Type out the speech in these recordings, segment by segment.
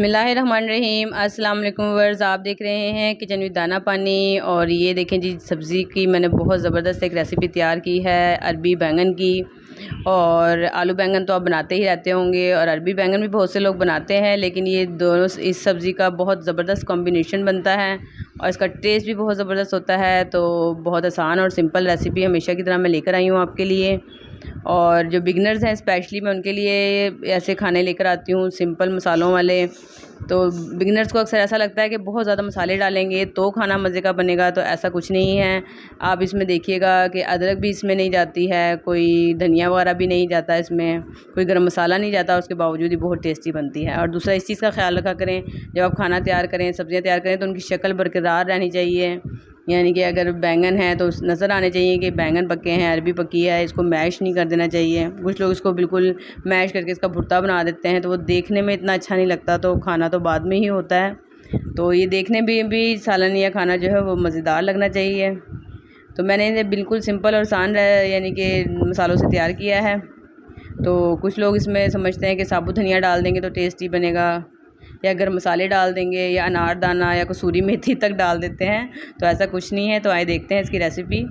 बिस्मिल्लाहिर्रहमानिर्रहीम। अस्सलाम वालेकुम व्यूअर्स, आप देख रहे हैं किचन विद दाना पानी। और ये देखें जी, सब्ज़ी की मैंने बहुत ज़बरदस्त एक रेसिपी तैयार की है अरबी बैंगन की। और आलू बैंगन तो आप बनाते ही रहते होंगे और अरबी बैंगन भी बहुत से लोग बनाते हैं, लेकिन ये दोनों इस सब्ज़ी का बहुत ज़बरदस्त कॉम्बिनेशन बनता है और इसका टेस्ट भी बहुत ज़बरदस्त होता है। तो बहुत आसान और सिंपल रेसिपी हमेशा की तरह मैं लेकर आई हूँ आपके लिए। और जो बिगनर्स हैं स्पेशली मैं उनके लिए ऐसे खाने लेकर आती हूँ सिंपल मसालों वाले। तो बिगनर्स को अक्सर ऐसा लगता है कि बहुत ज़्यादा मसाले डालेंगे तो खाना मज़े का बनेगा, तो ऐसा कुछ नहीं है। आप इसमें देखिएगा कि अदरक भी इसमें नहीं जाती है, कोई धनिया वगैरह भी नहीं जाता इसमें, कोई गरम मसाला नहीं जाता, उसके बावजूद ही बहुत टेस्टी बनती है। और दूसरा, इस चीज़ का ख्याल रखा करें जब आप खाना तैयार करें, सब्ज़ियाँ तैयार करें, तो उनकी शक्ल बरकरार रहनी चाहिए। यानी कि अगर बैंगन है तो नज़र आने चाहिए कि बैंगन पके हैं, अरबी पकी है। इसको मैश नहीं कर देना चाहिए। कुछ लोग इसको बिल्कुल मैश करके इसका भुर्ता बना देते हैं, तो वो देखने में इतना अच्छा नहीं लगता, तो खाना तो बाद में ही होता है। तो ये देखने भी सालन या खाना जो है वो मज़ेदार लगना चाहिए। तो मैंने इन्हें बिल्कुल सिंपल और आसान यानी कि मसालों से तैयार किया है। तो कुछ लोग इसमें समझते हैं कि साबुत धनिया डाल देंगे तो टेस्टी बनेगा, या गरम मसाले डाल देंगे, या अनारदाना या कसूरी मेथी तक डाल देते हैं। तो ऐसा कुछ नहीं है। तो आइए देखते हैं इसकी रेसिपी।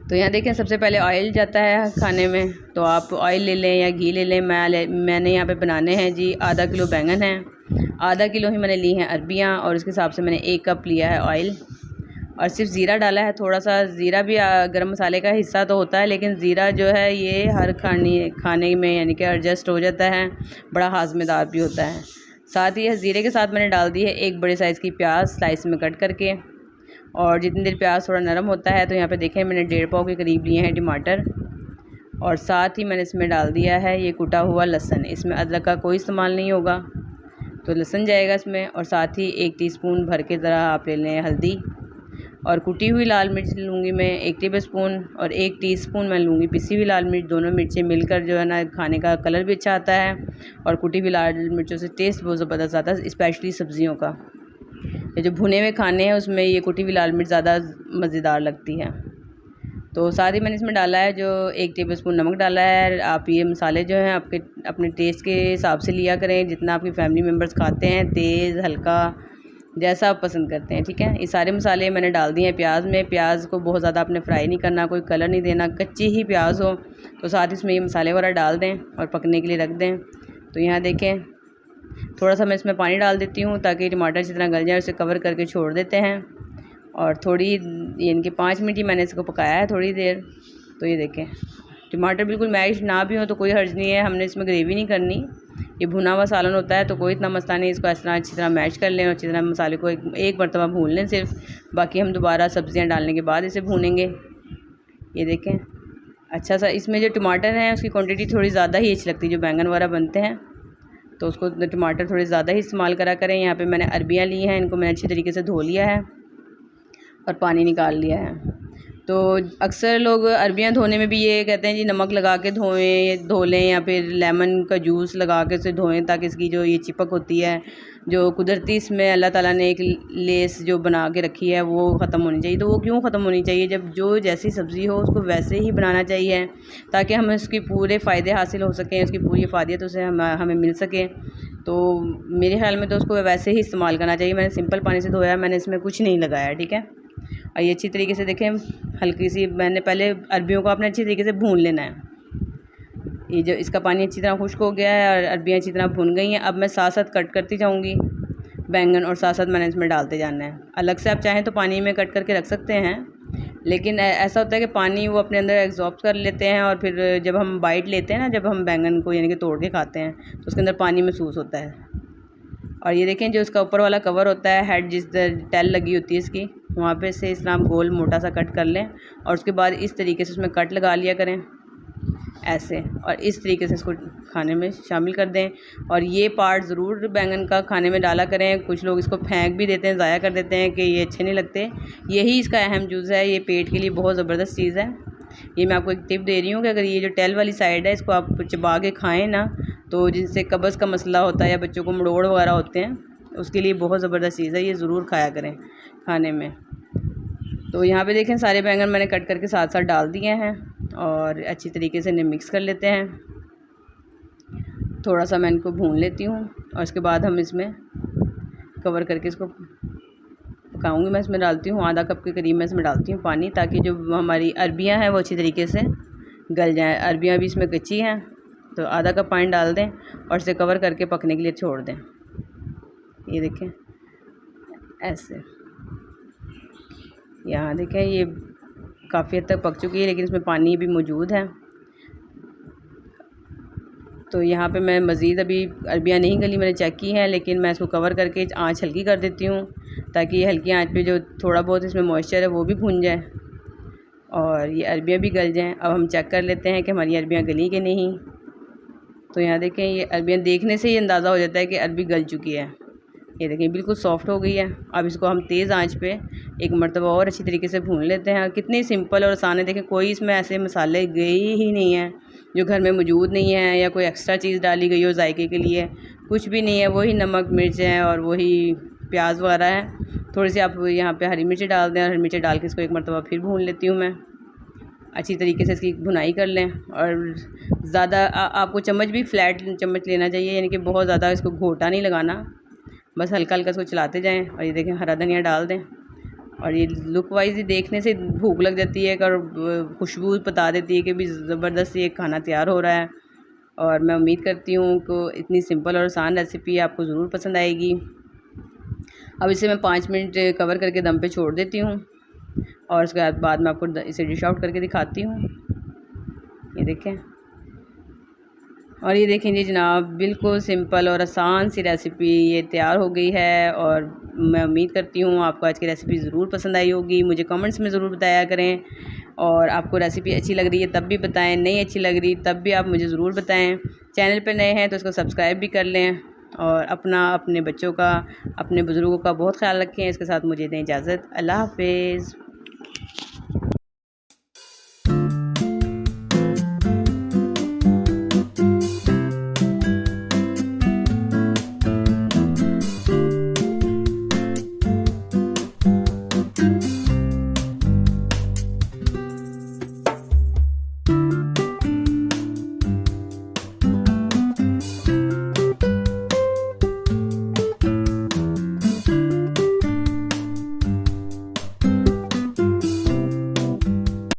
तो यहाँ देखें, सबसे पहले ऑयल जाता है खाने में, तो आप ऑयल ले लें या घी ले लें। मैंने यहाँ पे बनाने हैं जी, आधा किलो बैंगन है, आधा किलो ही मैंने ली हैं अरबियाँ, और उसके हिसाब से मैंने 1 कप लिया है ऑयल। और सिर्फ ज़ीरा डाला है थोड़ा सा। ज़ीरा भी गरम मसाले का हिस्सा तो होता है, लेकिन ज़ीरा जो है ये हर खाने में यानी कि एडजस्ट हो जाता है, बड़ा हाज़मेदार भी होता है। साथ ही ज़ीरे के साथ मैंने डाल दी है 1 बड़े साइज़ की प्याज स्लाइस में कट करके। और जितनी देर प्याज थोड़ा नरम होता है, तो यहाँ पे देखें मैंने 1.5 पाव के करीब लिए हैं टमाटर। और साथ ही मैंने इसमें डाल दिया है ये कुटा हुआ लहसुन। इसमें अदरक का कोई इस्तेमाल नहीं होगा, तो लहसुन जाएगा इसमें। और साथ ही 1 टीस्पून भर के ज़रा आप ले लें हल्दी। और कुटी हुई लाल मिर्च लूँगी मैं 1 टेबलस्पून, और 1 टीस्पून मैं लूँगी पिसी हुई लाल मिर्च। दोनों मिर्चें मिलकर जो है ना, खाने का कलर भी अच्छा आता है, और कुटी हुई लाल मिर्चों से टेस्ट बहुत ज़बरदस्त आता है, स्पेशली सब्ज़ियों का। ये जो भुने हुए खाने हैं उसमें ये कुटी हुई लाल मिर्च ज़्यादा मज़ेदार लगती है। तो साथ ही मैंने इसमें डाला है जो 1 टेबलस्पून नमक डाला है। आप ये मसाले जो हैं आपके अपने टेस्ट के हिसाब से लिया करें, जितना आपकी फैमिली मेम्बर्स खाते हैं, तेज़ हल्का जैसा आप पसंद करते हैं, ठीक है। ये सारे मसाले मैंने डाल दिए हैं प्याज में। प्याज को बहुत ज़्यादा आपने फ्राई नहीं करना, कोई कलर नहीं देना, कच्ची ही प्याज हो। तो साथ इसमें ये मसाले वगैरह डाल दें और पकने के लिए रख दें। तो यहाँ देखें, थोड़ा सा मैं इसमें पानी डाल देती हूँ ताकि टमाटर अच्छी तरह गल जाए। उसे कवर करके छोड़ देते हैं, और थोड़ी इनके 5 मिनट ही मैंने इसको पकाया है, थोड़ी देर। तो ये देखें, टमाटर बिल्कुल मैश ना भी हो तो कोई हर्ज नहीं है, हमने इसमें ग्रेवी नहीं करनी। ये भुना हुआ सालन होता है, तो कोई इतना मसला नहीं। इसको इस तरह अच्छी तरह मैश कर लें और अच्छी तरह मसाले को एक मरतबा भून लें सिर्फ। बाकी हम दोबारा सब्ज़ियाँ डालने के बाद इसे भूनेंगे। ये देखें, अच्छा सा इसमें जो टमाटर हैं उसकी क्वांटिटी थोड़ी ज़्यादा ही अच्छी लगती है। जो बैंगन वगैरह बनते हैं तो उसको टमाटर थोड़े ज़्यादा ही इस्तेमाल करा करें। यहाँ पे मैंने अरबियाँ ली हैं, इनको मैंने अच्छी तरीके से धो लिया है और पानी निकाल लिया है। तो अक्सर लोग अरबियाँ धोने में भी ये कहते हैं जी, नमक लगा के धो लें, या फिर लेमन का जूस लगा के उसे धोएं, ताकि इसकी जो ये चिपक होती है, जो कुदरती इसमें अल्लाह ताला ने एक लेस जो बना के रखी है, वो ख़त्म होनी चाहिए। तो वो क्यों ख़त्म होनी चाहिए? जब जो जैसी सब्ज़ी हो उसको वैसे ही बनाना चाहिए, ताकि हमें उसके पूरे फ़ायदे हासिल हो सकें, उसकी पूरी अफादियत उसे हमें मिल सके। तो मेरे ख्याल में तो उसको वैसे ही इस्तेमाल करना चाहिए। मैंने सिंपल पानी से धोया, मैंने इसमें कुछ नहीं लगाया, ठीक है। और ये अच्छी तरीके से देखें, हल्की सी मैंने पहले अरबियों को आपने अच्छी तरीके से भून लेना है। ये जो इसका पानी अच्छी तरह खुश्क हो गया है और अरबियाँ अच्छी तरह भून गई हैं। अब मैं साथ साथ कट करती जाऊँगी बैंगन, और साथ साथ मैंने इसमें डालते जाना है। अलग से आप चाहें तो पानी में कट करके रख सकते हैं, लेकिन ऐसा होता है कि पानी वो अपने अंदर एब्जॉर्ब कर लेते हैं, और फिर जब हम बाइट लेते हैं ना, जब हम बैंगन को यानी कि तोड़ के खाते हैं, तो उसके अंदर पानी महसूस होता है। और ये देखें, जो इसका ऊपर वाला कवर होता है, हेड जिस टेल लगी होती है इसकी, वहाँ पे से इस तरह आप गोल मोटा सा कट कर लें, और उसके बाद इस तरीके से उसमें कट लगा लिया करें ऐसे, और इस तरीके से इसको खाने में शामिल कर दें। और ये पार्ट ज़रूर बैंगन का खाने में डाला करें। कुछ लोग इसको फेंक भी देते हैं, ज़ाया कर देते हैं कि ये अच्छे नहीं लगते। यही इसका अहम जुज़ है, ये पेट के लिए बहुत ज़बरदस्त चीज़ है। ये मैं आपको एक टिप दे रही हूँ कि अगर ये जो टेल वाली साइड है, इसको आप चबा के खाएँ ना, तो जिनसे कब्ज़ का मसला होता है या बच्चों को मड़ोड़ वगैरह होते हैं, उसके लिए बहुत ज़बरदस्त चीज़ है, ये ज़रूर खाया करें खाने में। तो यहाँ पे देखें, सारे बैंगन मैंने कट करके साथ साथ डाल दिए हैं, और अच्छी तरीके से इन्हें मिक्स कर लेते हैं। थोड़ा सा मैं इनको भून लेती हूँ और उसके बाद हम इसमें कवर करके इसको पकाऊंगी। मैं इसमें डालती हूँ आधा कप के करीब मैं इसमें डालती हूँ पानी, ताकि जो हमारी अरबियाँ हैं वो अच्छी तरीके से गल जाएँ। अरबियाँ भी इसमें कच्ची हैं, तो आधा कप पानी डाल दें और इसे कवर करके पकने के लिए छोड़ दें। ये देखें ऐसे, यहाँ देखें ये काफ़ी हद तक पक चुकी है, लेकिन इसमें पानी भी मौजूद है। तो यहाँ पे मैं मज़ीद अभी अरबियाँ नहीं गली, मैंने चेक की हैं, लेकिन मैं इसको कवर करके आँच हल्की कर देती हूँ, ताकि ये हल्की आँच पे जो थोड़ा बहुत इसमें मॉइस्चर है वो भी भून जाए और ये अरबियाँ भी गल जाएँ। अब हम चेक कर लेते हैं कि हमारी अरबियाँ गली कि नहीं। तो यहाँ देखें ये अरबियाँ देखने से ही अंदाज़ा हो जाता है कि अरबी गल चुकी है। ये देखें बिल्कुल सॉफ्ट हो गई है। अब इसको हम तेज़ आंच पे एक मरतबा और अच्छी तरीके से भून लेते हैं। कितनी सिंपल और आसान है। देखें कोई इसमें ऐसे मसाले गए ही नहीं हैं जो घर में मौजूद नहीं है, या कोई एक्स्ट्रा चीज़ डाली गई हो जायके के लिए, कुछ भी नहीं है। वही नमक मिर्च है और वही प्याज वगैरह है। थोड़ी सी आप यहाँ पे हरी मिर्ची डाल दें, और हरी मिर्ची डाल के इसको एक मरतबा फिर भून लेती हूँ मैं। अच्छी तरीके से इसकी भुनाई कर लें, और ज़्यादा आपको चम्मच भी फ्लैट चम्मच लेना चाहिए, यानी कि बहुत ज़्यादा इसको घोटा नहीं लगाना, बस हल्का हल्का इसको चलाते जाएं। और ये देखें हरा धनिया डाल दें, और ये लुक वाइज ही देखने से भूख लग जाती है और खुशबू बता देती है कि भी ज़बरदस्त ये खाना तैयार हो रहा है। और मैं उम्मीद करती हूँ कि इतनी सिंपल और आसान रेसिपी आपको ज़रूर पसंद आएगी। अब इसे मैं 5 मिनट कवर करके दम पे छोड़ देती हूँ, और उसके बाद मैं आपको इसे डिश आउट करके दिखाती हूँ। ये देखें, और ये देखें जी जनाब, बिल्कुल सिंपल और आसान सी रेसिपी ये तैयार हो गई है। और मैं उम्मीद करती हूँ आपको आज की रेसिपी ज़रूर पसंद आई होगी। मुझे कमेंट्स में ज़रूर बताया करें, और आपको रेसिपी अच्छी लग रही है तब भी बताएं, नहीं अच्छी लग रही तब भी आप मुझे ज़रूर बताएं। चैनल पर नए हैं तो इसको सब्सक्राइब भी कर लें, और अपने बच्चों का, अपने बुज़ुर्गों का बहुत ख्याल रखें। इसके साथ मुझे दें इजाज़त। अल्लाह हाफ़िज़।